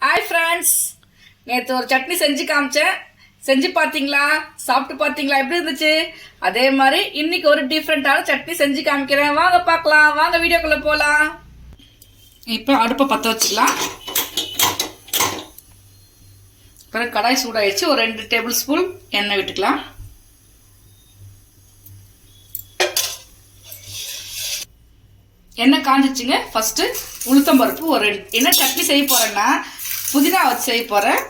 Hi friends, நேற்று ஒரு சட்னி செஞ்சு காமிச்சேன். செஞ்சு பார்த்தீங்களா? சாப்பிட்டு பார்த்தீங்களா? எப்படி இருந்துச்சு? அதே மாதிரி இன்னைக்கு ஒரு டிஃப்ரெண்டான சட்னி செஞ்சு காமிக்கிறேன். வாங்க பார்க்கலாம், வாங்க வீடியோக்குள்ள போகலாம். இப்போ அடுப்பை பற்ற வச்சுக்கலாம். பிறகு கடாய் சூடாயிடுச்சு. ஒரு 2 டேபிள் ஸ்பூன் எண்ணெய் விட்டுக்கலாம். எண்ணெய் காஞ்சிச்சுங்க. ஃபர்ஸ்ட் உளுத்தம்பருப்பு ஒரு என்ன சட்னி செய்ய போறேன்னா புதினா வச்சு செய்ய போறேன்.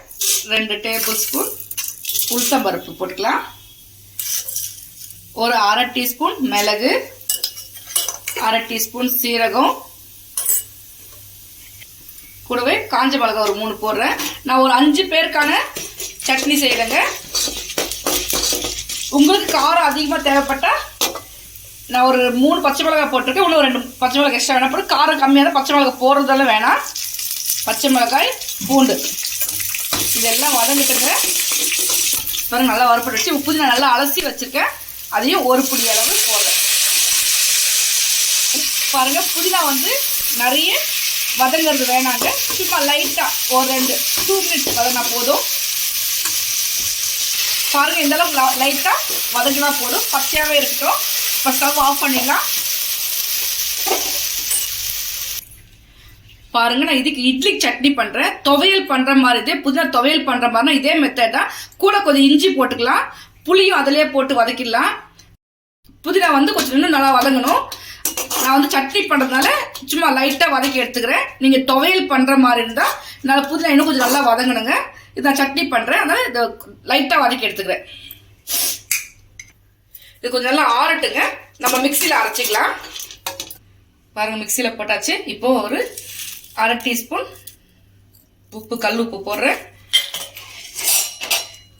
2 டேபிள் ஸ்பூன் உளுத்தம்பருப்பு போட்டுக்கலாம். ஒரு அரை டீஸ்பூன் மிளகு, அரை டீஸ்பூன் சீரகம், கூடவே காஞ்ச மிளகாய் ஒரு 3 போடுறேன். நான் ஒரு 5 பேருக்கான சட்னி செய்யறேங்க. உங்களுக்கு காரம் அதிகமாக தேவைப்பட்டா நான் ஒரு 3 பச்சை மிளகாய் போட்டிருக்கேன். இன்னும் 2 பச்சை மிளகாய் எக்ஸ்ட்ரா வேணா போட்டு, காரம் கம்மியான பச்சை மிளகாய் போடுறதெல்லாம் வேணாம். பச்சை மிளகாய், பூண்டு இதெல்லாம் வதங்கிட்டுங்க. பாருங்க, நல்லா வறுப்பட்டு வச்சு உப்பு நான் நல்லா அலசி வச்சிருக்கேன். அதையும் ஒரு பிடி அளவு போடுறேன். பாருங்க, புதினா நிறைய வதங்கிறது வேணாங்க. சும்மா லைட்டா ஒரு 2 மினிட்ஸ் வதங்கினா போதும். பாருங்க, இந்த அளவுக்கு லைட்டா வதங்கினா போதும். பச்சையாவே இருக்கட்டும். இப்போ ஸ்டவ் ஆஃப் பண்ணிடலாம். பாருங்க, நான் இதுக்கு இட்லி சட்னி பண்றேன். துவையல் பண்ற மாதிரி இதே புதினா துவையல் பண்ற மாதிரி இதே மெத்தட் தான். கூட கொஞ்சம் இஞ்சி போட்டுக்கலாம். புளியும் அதிலே போட்டு வதக்கிடலாம். புதினா கொஞ்சம் இன்னும் நல்லா வதங்கணும். நான் சட்னி பண்றதுனால சும்மா லைட்டா வதக்கி எடுத்துக்கிறேன். நீங்க துவையல் பண்ற மாதிரி இருந்தா நான் புதினா இன்னும் கொஞ்சம் நல்லா வதங்கணுங்க. இது நான் சட்னி பண்றேன், அதனால இதை லைட்டா வதக்கி எடுத்துக்கிறேன். இது கொஞ்சம் நல்லா ஆறட்டுங்க. நம்ம மிக்சியில் அரைச்சிக்கலாம். பாருங்க, மிக்சியில் போட்டாச்சு. இப்போ ஒரு அரை டீஸ்பூன் உப்பு, கல் உப்பு போடுறேன்.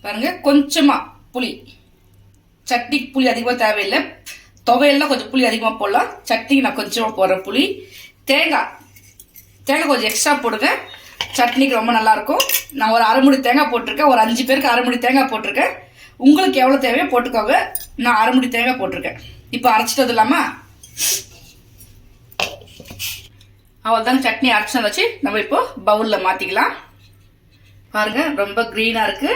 பாருங்க, கொஞ்சமா புளி. சட்னிக்கு புளி அதிகமாக தேவையில்லை. துவையெல்லாம் கொஞ்சம் புளி அதிகமாக போடலாம். சட்னிக்கு நான் கொஞ்சமாக போடுறேன் புளி. தேங்காய் கொஞ்சம் எக்ஸ்ட்ரா போடுங்க. சட்னிக்கு ரொம்ப நல்லா இருக்கும். நான் ஒரு அரை முடி தேங்காய் போட்டிருக்கேன். ஒரு 5 பேருக்கு அரை முடி தேங்காய் போட்டிருக்கேன். உங்களுக்கு எவ்வளோ தேவையோ போட்டுக்கோங்க. நான் அரை முடி தேங்காய் போட்டிருக்கேன். இப்போ அரைச்சிட்டு வந்துடலாமா? அவள் தாங்க சட்னி அரைச்சு வச்சு நம்ம இப்போ பவுலில் மாற்றிக்கலாம். பாருங்க, ரொம்ப க்ரீனாக இருக்கு,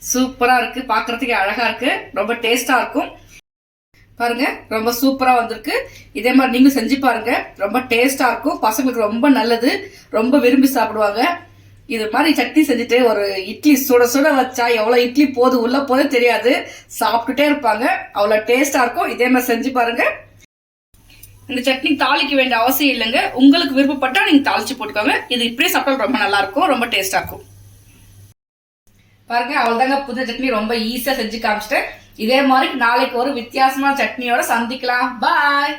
சூப்பராக இருக்கு, பார்க்கறதுக்கு அழகாக இருக்கு, ரொம்ப டேஸ்டாக இருக்கும். பாருங்க, ரொம்ப சூப்பராக வந்திருக்கு. இதே மாதிரி நீங்களும் செஞ்சு பாருங்க. ரொம்ப டேஸ்டாக இருக்கும். பசங்களுக்கு ரொம்ப நல்லது, ரொம்ப விரும்பி சாப்பிடுவாங்க. இது மாதிரி சட்னி செஞ்சுட்டு ஒரு இட்லி சுட சுட வச்சா எவ்வளோ இட்லி போது உள்ள போதே தெரியாது. சாப்பிட்டுட்டே இருப்பாங்க. அவ்வளோ டேஸ்டா இருக்கும். இதே மாதிரி செஞ்சு பாருங்க. இந்த சட்னி தாளிக்க வேண்டிய அவசியம் இல்லைங்க. உங்களுக்கு விருப்பப்பட்டா நீங்க தாளிச்சு போட்டுக்கோங்க. இது இப்படியே சாப்பிட்டா ரொம்ப நல்லா இருக்கும், ரொம்ப டேஸ்டா இருக்கும். பாருங்க, அவ்வளவுதாங்க. புதினா சட்னி ரொம்ப ஈஸியா செஞ்சு காமிச்சிட்டேன். இதே மாதிரி நாளைக்கு ஒரு வித்தியாசமான சட்னியோட சந்திக்கலாம். பாய்.